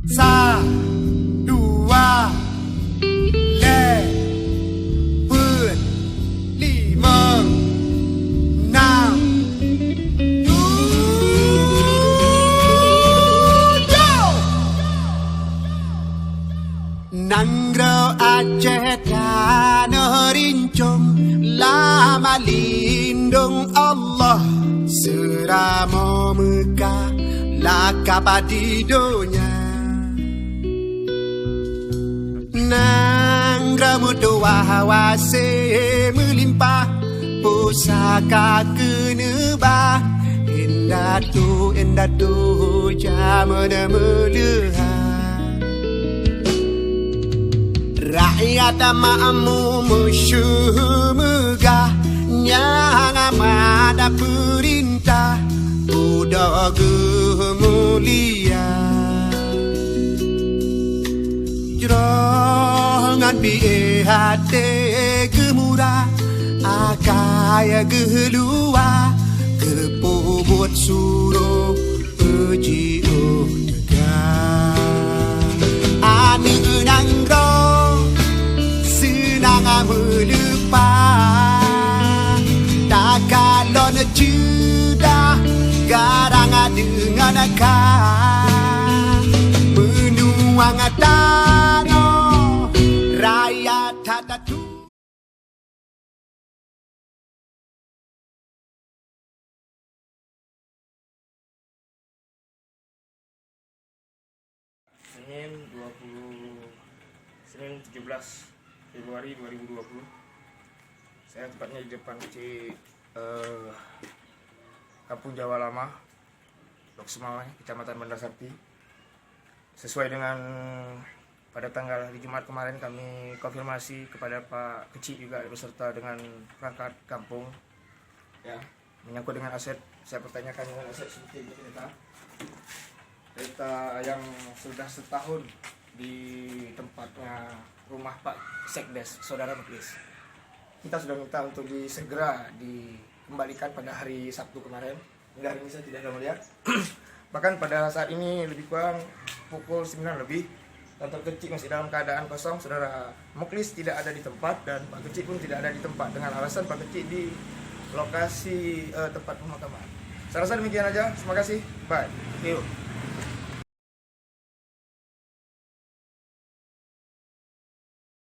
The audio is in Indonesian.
Sa, dua, le, put, lima, enam, tujuh. Nanggro Aceh tanah rincung, lama lindung Allah, seramo Mekah lakap adidonya. Nanggro doa hawase melimpah, pusaka kenebah, indah tu jamana melehan. Rakyat makmu musuh megah, yang amat perintah budak mulia. Jerongan biye hati gemurah, akaya gelua, kepobot suruh uji tegak. Ani nanggro senang melupa, tak kalon judah garang dengan akal, menuang tanah rakyat tatatu. Senin 17 Februari 2020. Saya tepatnya di depan Kampung Jawa Lama, Lok Semawai, Kecamatan Bandar Sapi. Sesuai dengan pada tanggal hari Jumat kemarin kami konfirmasi kepada Pak Kecik juga beserta dengan perangkat kampung, ya, menyangkut dengan aset. Saya pertanyakan dengan aset seperti kereta yang sudah setahun di tempatnya rumah Pak Sekdes, Saudara Muklis. Kita sudah minta untuk segera dikembalikan pada hari Sabtu kemarin. Hingga hari ini saya tidak ada melihat. Bahkan pada saat ini lebih kurang pukul 9 lebih, kantor Kecik masih dalam keadaan kosong. Saudara Muklis tidak ada di tempat dan Pak Kecik pun tidak ada di tempat, dengan alasan Pak Kecik di lokasi tempat pemakaman. Saya rasa demikian aja. Terima kasih. Bye. Thank you.